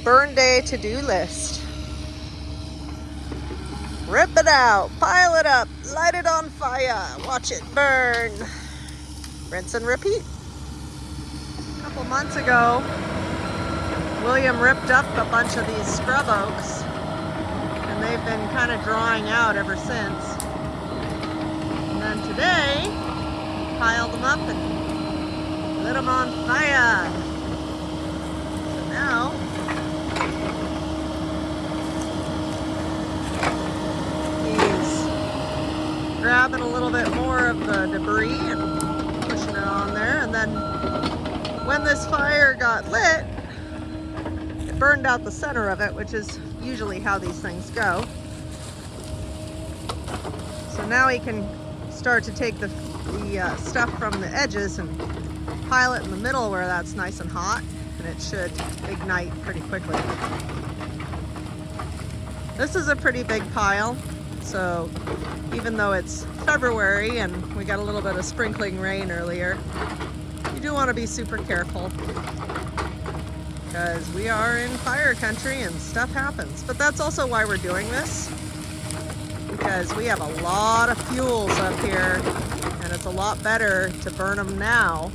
burn day to-do list. Rip it out, pile it up, light it on fire, watch it burn. Rinse and repeat. A couple months ago, William ripped up a bunch of these scrub oaks, and they've been kind of drawing out ever since. And then today, piled them up and lit them on fire. So now, he's grabbing a little bit more of the debris and pushing it on there. And then when this fire got lit, it burned out the center of it, which is usually how these things go. So now he can start to take the stuff from the edges and pile it in the middle where that's nice and hot, and it should ignite pretty quickly. This is a pretty big pile, so even though it's February and we got a little bit of sprinkling rain earlier, you do want to be super careful because we are in fire country and stuff happens. But that's also why we're doing this, because we have a lot of fuels up here, and it's a lot better to burn them now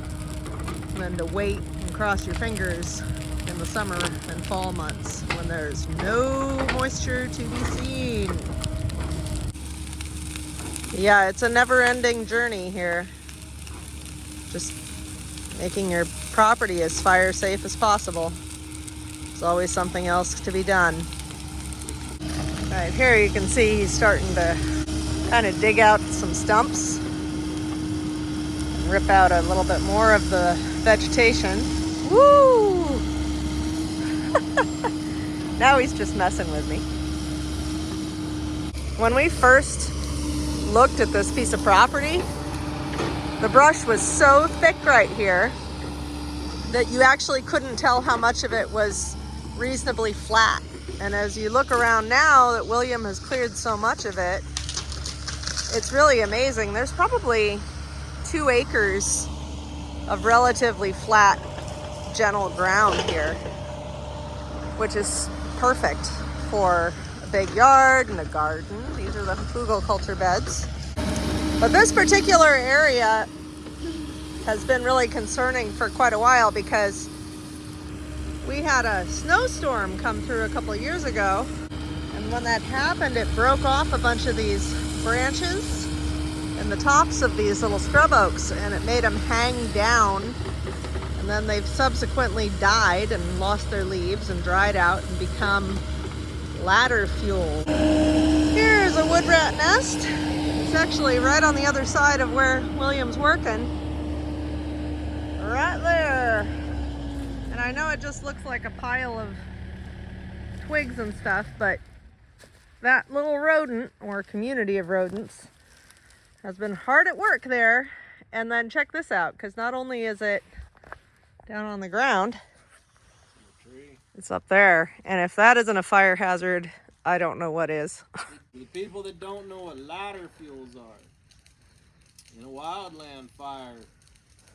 than to wait and cross your fingers in the summer and fall months when there's no moisture to be seen. Yeah, it's a never-ending journey here. Just making your property as fire safe as possible. There's always something else to be done. Right here you can see he's starting to kind of dig out some stumps and rip out a little bit more of the vegetation. Woo! Now he's just messing with me. When we first looked at this piece of property, the brush was so thick right here that you actually couldn't tell how much of it was reasonably flat. And as you look around now that William has cleared so much of it, it's really amazing. There's probably 2 acres of relatively flat, gentle ground here, which is perfect for a big yard and a garden. These are the hugelkultur beds. But this particular area has been really concerning for quite a while because we had a snowstorm come through a couple of years ago, and when that happened, it broke off a bunch of these branches and the tops of these little scrub oaks, and it made them hang down, and then they've subsequently died and lost their leaves and dried out and become ladder fuel. Here's a wood rat nest. It's actually right on the other side of where William's working. Right there. And I know it just looks like a pile of twigs and stuff, but that little rodent, or community of rodents, has been hard at work there. And then check this out, because not only is it down on the ground, it's up there. And if that isn't a fire hazard, I don't know what is. The people that don't know what ladder fuels are, in a wildland fire,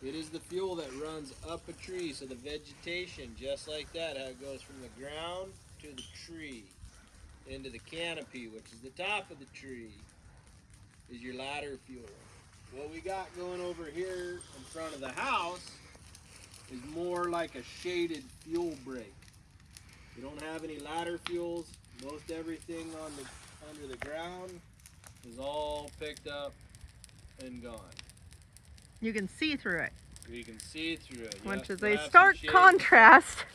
it is the fuel that runs up a tree. So the vegetation, just like that, how it goes from the ground to the tree, into the canopy, which is the top of the tree, is your ladder fuel. What we got going over here in front of the house is more like a shaded fuel break. We don't have any ladder fuels. Most everything on the under the ground is all picked up and gone. You can see through it. You can see through it. Which is a stark contrast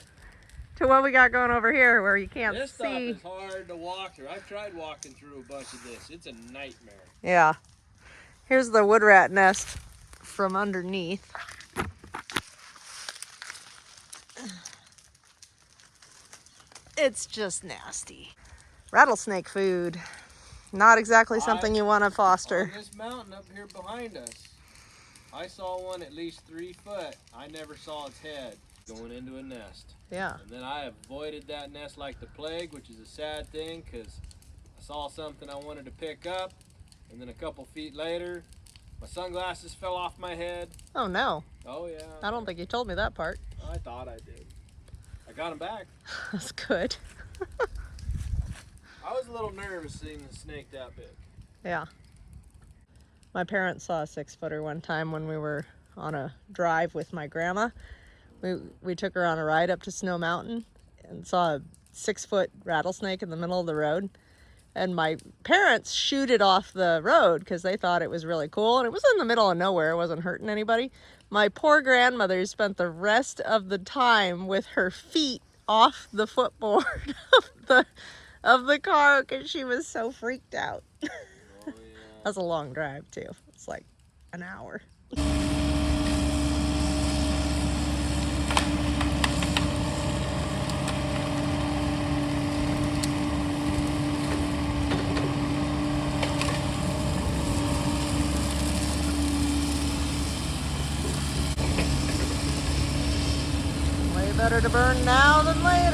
to what we got going over here, where you can't see. This stuff is hard to walk through. I've tried walking through a bunch of this. It's a nightmare. Yeah. Here's the wood rat nest from underneath. It's just nasty. Rattlesnake food. Not exactly something you want to foster. On this mountain up here behind us, I saw one at least 3 foot. I never saw its head going into a nest. Yeah. And then I avoided that nest like the plague, which is a sad thing because I saw something I wanted to pick up, and then a couple feet later, my sunglasses fell off my head. Oh no. Oh yeah. I don't think you told me that part. I thought I did. I got him back. That's good. I was a little nervous seeing the snake that big. Yeah. My parents saw a 6-footer one time when we were on a drive with my grandma. We took her on a ride up to Snow Mountain and saw a 6-foot rattlesnake in the middle of the road. And my parents shooed it off the road because they thought it was really cool. And it was in the middle of nowhere. It wasn't hurting anybody. My poor grandmother spent the rest of the time with her feet off the footboard of the car because she was so freaked out. Oh, yeah. That's a long drive too. It's like an hour. Way better to burn now than later.